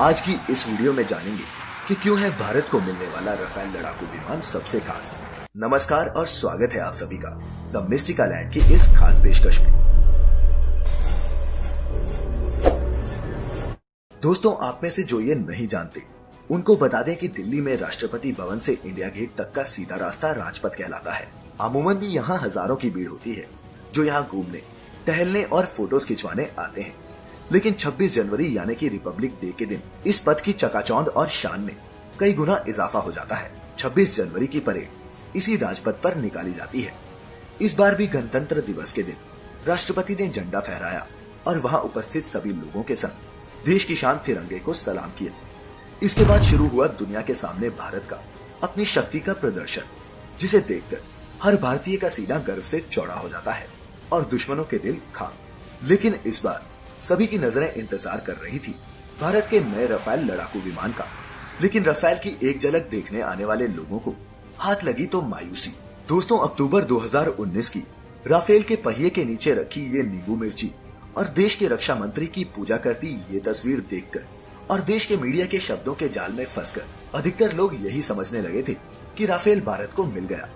आज की इस वीडियो में जानेंगे कि क्यों है भारत को मिलने वाला राफेल लड़ाकू विमान सबसे खास। नमस्कार और स्वागत है आप सभी का द मिस्टिका लैंड की इस खास पेशकश में। दोस्तों, आप में से जो ये नहीं जानते उनको बता दें कि दिल्ली में राष्ट्रपति भवन से इंडिया गेट तक का सीधा रास्ता राजपथ कहलाता है। अमूमन भी यहाँ हजारों की भीड़ होती है जो यहाँ घूमने, टहलने और फोटोज खिंचवाने आते हैं। लेकिन 26 जनवरी यानी कि रिपब्लिक डे के दिन इस पथ की चकाचौंध और शान में कई गुना इजाफा हो जाता है। 26 जनवरी की परेड इसी राजपथ पर निकाली जाती है। इस बार भी गणतंत्र दिवस के दिन राष्ट्रपति ने झंडा फहराया और वहां उपस्थित सभी लोगों के संग देश की शान तिरंगे को सलाम किया। इसके बाद शुरू हुआ दुनिया के सामने भारत का अपनी शक्ति का प्रदर्शन, जिसे देखकर हर भारतीय का सीना गर्व से चौड़ा हो जाता है और दुश्मनों के दिल खाक। लेकिन इस बार सभी की नजरें इंतजार कर रही थी भारत के नए राफेल लड़ाकू विमान का। लेकिन राफेल की एक झलक देखने आने वाले लोगों को हाथ लगी तो मायूसी। दोस्तों, अक्टूबर 2019 की राफेल के पहिए के नीचे रखी ये नींबू मिर्ची और देश के रक्षा मंत्री की पूजा करती ये तस्वीर देखकर और देश के मीडिया के शब्दों के जाल में फंसकर अधिकतर लोग यही समझने लगे थे कि राफेल भारत को मिल गया।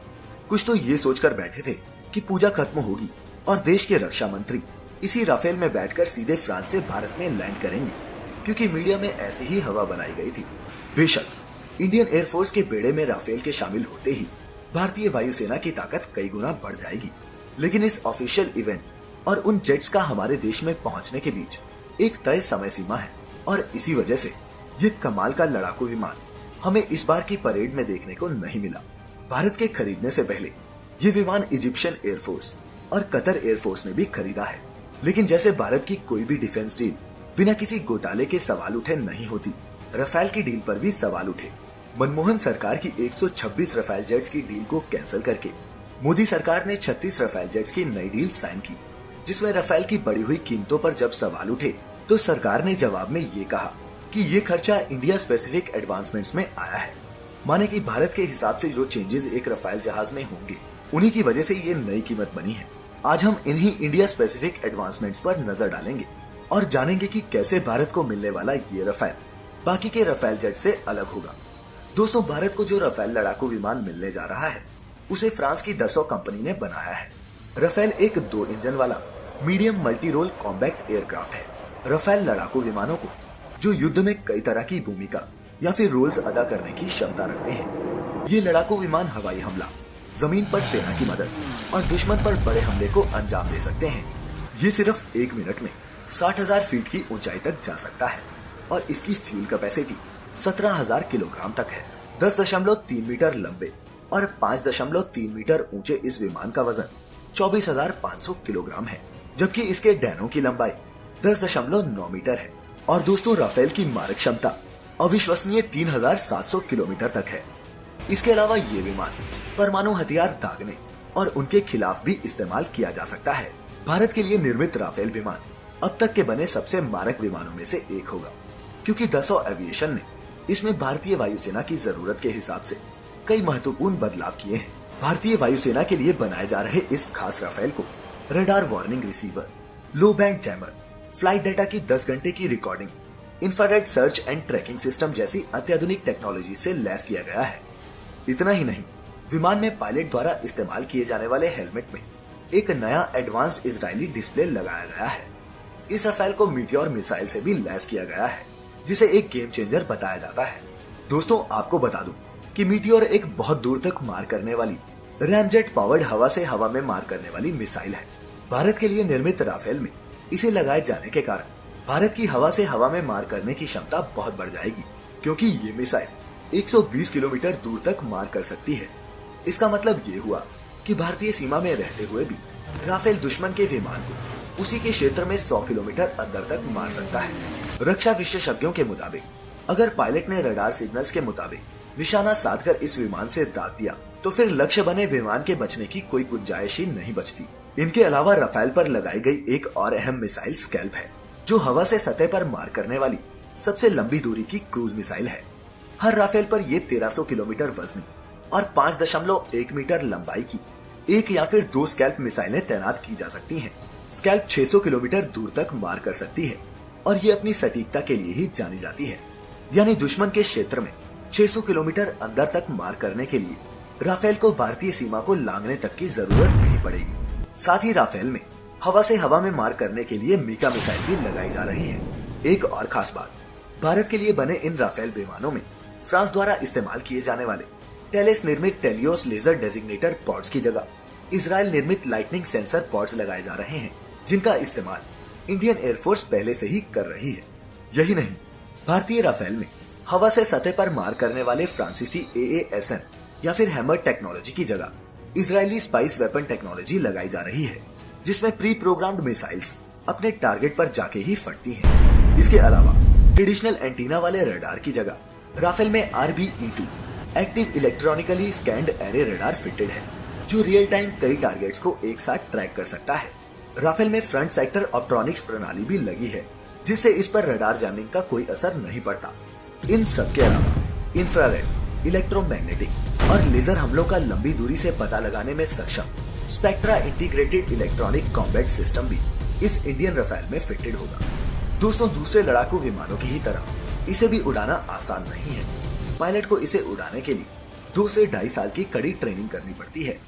कुछ तो ये सोचकर बैठे थे कि पूजा खत्म होगी और देश के रक्षा मंत्री इसी राफेल में बैठकर सीधे फ्रांस से भारत में लैंड करेंगे, क्योंकि मीडिया में ऐसी ही हवा बनाई गई थी। बेशक इंडियन एयरफोर्स के बेड़े में राफेल के शामिल होते ही भारतीय वायुसेना की ताकत कई गुना बढ़ जाएगी। लेकिन इस ऑफिशियल इवेंट और उन जेट्स का हमारे देश में पहुंचने के बीच एक तय समय सीमा है और इसी वजह से ये कमाल का लड़ाकू विमान हमें इस बार की परेड में देखने को नहीं मिला। भारत के खरीदने से पहले ये विमान इजिप्शियन एयरफोर्स और कतर एयरफोर्स ने भी खरीदा है। लेकिन जैसे भारत की कोई भी डिफेंस डील बिना किसी घोटाले के सवाल उठे नहीं होती, राफेल की डील पर भी सवाल उठे। मनमोहन सरकार की 126 राफेल जेट्स की डील को कैंसिल करके मोदी सरकार ने 36 राफेल जेट्स की नई डील साइन की, जिसमें राफेल की बढ़ी हुई कीमतों पर जब सवाल उठे तो सरकार ने जवाब में ये कहा कि ये खर्चा इंडिया स्पेसिफिक एडवांसमेंट्स में आया है। माने कि भारत के हिसाब से जो चेंजेस एक राफेल जहाज में होंगे उन्हीं की वजह से ये नई कीमत बनी है। आज हम इन्हीं इंडिया स्पेसिफिक एडवांसमेंट्स पर नजर डालेंगे और जानेंगे कि कैसे भारत को मिलने वाला ये राफेल बाकी के राफेल जेट से अलग होगा। दोस्तों, भारत को जो राफेल लड़ाकू विमान मिलने जा रहा है उसे फ्रांस की दसों कंपनी ने बनाया है। राफेल एक 2 इंजन वाला medium multi role combat aircraft है। राफेल लड़ाकू विमानों को जो युद्ध में कई तरह की भूमिका या फिर रोल्स अदा करने की क्षमता रखते हैं। ये लड़ाकू विमान हवाई हमला, जमीन पर सेना की मदद और दुश्मन पर बड़े हमले को अंजाम दे सकते हैं। ये सिर्फ 1 मिनट में 60,000 फीट की ऊंचाई तक जा सकता है और इसकी फ्यूल कैपेसिटी 17,000 किलोग्राम तक है। 10.3 मीटर लंबे और 5.3 मीटर ऊंचे इस विमान का वजन 24,500 किलोग्राम है, जबकि इसके डैनों की लंबाई 10.9 मीटर है। और दोस्तों, राफेल की मारक क्षमता अविश्वसनीय 3,700 किलोमीटर तक है। इसके अलावा ये विमान परमाणु हथियार दागने और उनके खिलाफ भी इस्तेमाल किया जा सकता है। भारत के लिए निर्मित राफेल विमान अब तक के बने सबसे मारक विमानों में से एक होगा, क्योंकि दसों एविएशन ने इसमें भारतीय वायुसेना की जरूरत के हिसाब से कई महत्वपूर्ण बदलाव किए हैं। भारतीय वायुसेना के लिए बनाए जा रहे इस खास राफेल को रडार वार्निंग रिसीवर, लो बैंड जैमर, फ्लाइट डाटा की 10 घंटे की recording, infrared search and tracking system जैसी अत्याधुनिक टेक्नोलॉजी से लैस किया गया है। इतना ही नहीं, विमान में पायलट द्वारा इस्तेमाल किए जाने वाले हेलमेट में एक नया एडवांस्ड इजरायली डिस्प्ले लगाया गया है। इस राफेल को मीटियोर मिसाइल से भी लैस किया गया है, जिसे एक गेम चेंजर बताया जाता है। दोस्तों, आपको बता दूं कि मीटियोर एक बहुत दूर तक मार करने वाली रैमजेट पावर्ड हवा से हवा में मार करने वाली मिसाइल है। भारत के लिए निर्मित राफेल में इसे लगाए जाने के कारण भारत की हवा से हवा में मार करने की क्षमता बहुत बढ़ जाएगी, क्योंकि ये मिसाइल 120 किलोमीटर दूर तक मार कर सकती है। इसका मतलब ये हुआ कि भारतीय सीमा में रहते हुए भी राफेल दुश्मन के विमान को उसी के क्षेत्र में 100 किलोमीटर अंदर तक मार सकता है। रक्षा विशेषज्ञों के मुताबिक अगर पायलट ने रडार सिग्नल्स के मुताबिक निशाना साधकर इस विमान से दाग दिया तो फिर लक्ष्य बने विमान के बचने की कोई गुंजाइश ही नहीं बचती। इनके अलावा राफेल पर लगाई गई एक और अहम मिसाइल स्कैल्प है, जो हवा से सतह पर मार करने वाली सबसे लंबी दूरी की क्रूज मिसाइल है। हर राफेल पर ये 1300 किलोमीटर वजनी और 5.1 मीटर लंबाई की एक या फिर 2 स्कैल्प मिसाइलें तैनात की जा सकती हैं। स्कैल्प 600 किलोमीटर दूर तक मार कर सकती है और ये अपनी सटीकता के लिए ही जानी जाती है। यानी दुश्मन के क्षेत्र में 600 किलोमीटर अंदर तक मार करने के लिए राफेल को भारतीय सीमा को लांघने तक की जरूरत नहीं पड़ेगी। साथ ही राफेल में हवा से हवा में मार करने के लिए मीका मिसाइल भी लगाई जा रही है। एक और खास बात, भारत के लिए बने इन राफेल विमानों में फ्रांस द्वारा इस्तेमाल किए जाने वाले टेलेस निर्मित टेलियोस लेजर डेजिग्नेटर पॉड्स की जगह इजराइल निर्मित लाइटनिंग सेंसर पॉड्स लगाए जा रहे हैं, जिनका इस्तेमाल इंडियन एयरफोर्स पहले से ही कर रही है। यही नहीं, भारतीय राफेल में हवा से सतह पर मार करने वाले फ्रांसीसी AASM या फिर हैमर टेक्नोलॉजी की जगह इजरायली स्पाइस वेपन टेक्नोलॉजी लगाई जा रही है, जिसमें प्री प्रोग्राम्ड मिसाइल्स अपने टारगेट पर जाके ही फटती हैं। इसके अलावा ट्रेडिशनल एंटीना वाले रडार की जगह राफेल में RBE-2 active electronically scanned array radar fitted है, जो रियल टाइम कई टारगेट्स को एक साथ ट्रैक कर सकता है। राफेल में फ्रंट सेक्टर ऑप्ट्रॉनिक्स प्रणाली भी लगी है, जिससे इस पर रडार जैमिंग का कोई असर नहीं पड़ता। इन सब के अलावा इंफ्रारेड, इलेक्ट्रोमैग्नेटिक और लेजर हमलों का लंबी दूरी से पता लगाने में सक्षम spectra integrated electronic combat system भी इस इंडियन राफेल में फिटेड होगा। दोस्तों, दूसरे लड़ाकू विमानों की ही तरह इसे भी उड़ाना आसान नहीं है। पायलट को इसे उड़ाने के लिए 2 से 2.5 साल की कड़ी ट्रेनिंग करनी पड़ती है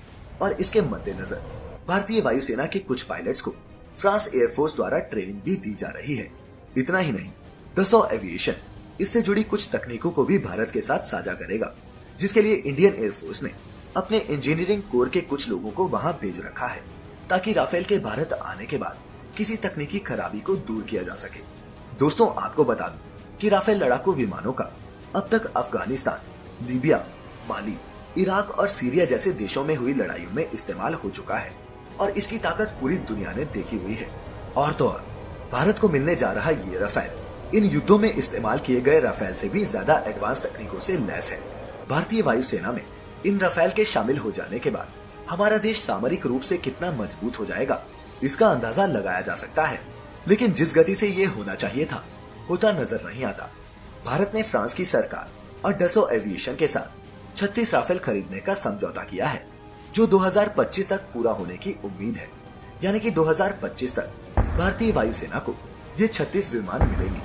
और इसके मद्देनजर भारतीय वायुसेना के कुछ पायलट्स को फ्रांस एयरफोर्स द्वारा ट्रेनिंग भी दी जा रही है। इतना ही नहीं, दसॉ एविएशन इससे जुड़ी कुछ तकनीकों को भी भारत के साथ साझा करेगा, जिसके लिए इंडियन एयरफोर्स ने अपने इंजीनियरिंग कोर के कुछ लोगों को वहां भेज रखा है, ताकि राफेल के भारत आने के बाद किसी तकनीकी खराबी को दूर किया जा सके। दोस्तों, आपको बता दूं कि राफेल लड़ाकू विमानों का अब तक अफगानिस्तान, लीबिया, माली, इराक और सीरिया जैसे देशों में हुई लड़ाइयों में इस्तेमाल हो चुका है और इसकी ताकत पूरी दुनिया ने देखी हुई है। और तो और, भारत को मिलने जा रहा ये राफेल इन युद्धों में इस्तेमाल किए गए राफेल से भी ज्यादा एडवांस तकनीकों से लैस है। भारतीय वायुसेना में इन राफेल के शामिल हो जाने के बाद हमारा देश सामरिक रूप से कितना मजबूत हो जाएगा, इसका अंदाजा लगाया जा सकता है। लेकिन जिस गति से ये होना चाहिए था, होता नजर नहीं आता। भारत ने फ्रांस की सरकार और डसॉ एविएशन के साथ 36 राफेल खरीदने का समझौता किया है, जो 2025 तक पूरा होने की उम्मीद है। यानी कि 2025 तक भारतीय वायुसेना को ये 36 विमान मिलेंगे।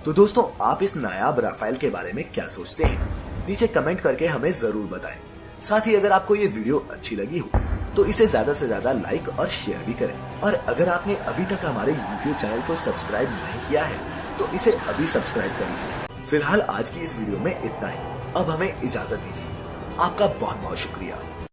तो दोस्तों, आप इस नायाब राफेल के बारे में क्या सोचते हैं? नीचे कमेंट करके हमें जरूर बताएं। साथ ही अगर आपको ये वीडियो अच्छी लगी हो तो इसे ज्यादा से ज्यादा लाइक और शेयर भी करें। और अगर आपने अभी तक हमारे YouTube चैनल को सब्सक्राइब नहीं किया है तो इसे अभी सब्सक्राइब कर लें। फिलहाल आज की इस वीडियो में इतना ही। अब हमें इजाजत दीजिए। आपका बहुत बहुत शुक्रिया।